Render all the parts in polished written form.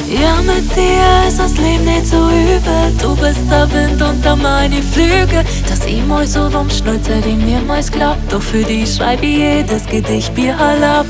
Ja, mit dir ist das Leben nicht so übel. Du bist der Wind unter meine Flügel. Dass ich mal so rumschnurrt, seitdem mir mal klappt. Doch für dich schreib ich jedes Gedicht Bier ab.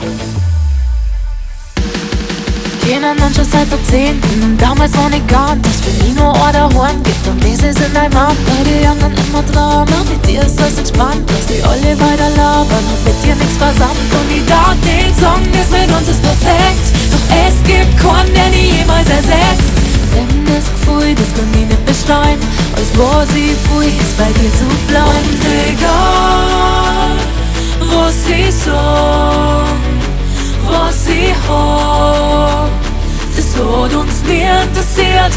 Keiner Mensch ist seit Jahrzehnten, damals noch nicht geahnt, dass für mich nur Order Horn gibt und das ist in deinem Mann. Bei den anderen immer Drama, mit dir ist das entspannt, dass sie alle weiter labern und mit dir nichts versammelt. Und ich dachte, den Song ist mit uns ist perfekt, doch es gibt keinen, der nie jemals ersetzt. Denn das Gefühl, das kann ich nicht beschreiben, als was ich fühl, ist bei dir zu bleiben. Und egal, was ich sag, was ich hab, das hat uns nie interessiert,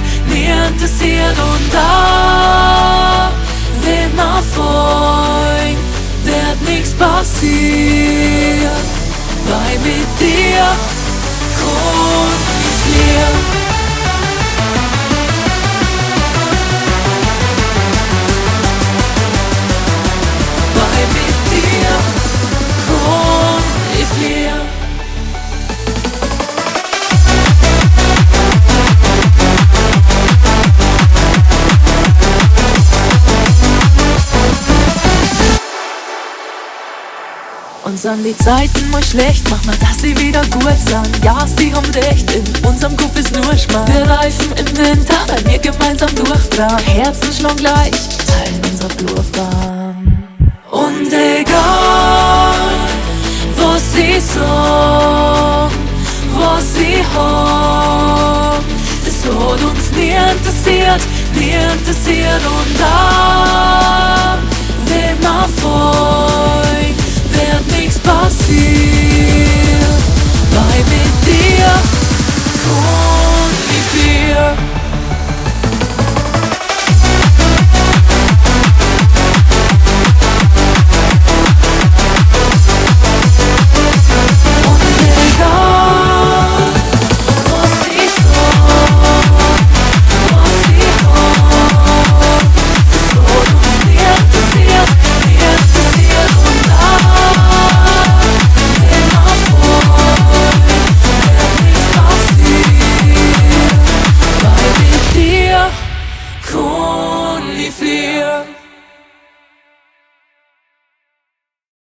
und da, wenn man folgt, wird nichts passieren, weil mit dir kann ich's lernen. Weil mit dir kann ich's lernen. Und sind die Zeiten mal schlecht, mach mal, dass sie wieder gut sind. Ja, sie haben recht, in unserem Kopf ist nur Schmarrn. Wir reifen im Winter, weil wir gemeinsam durchdrehen. Herzen schlagen gleich, teilen unser Blurbahn. Und egal, was sie sagen, was sie haben, das hat uns nie interessiert, und da, wenn man folgt, wird nichts passieren, weil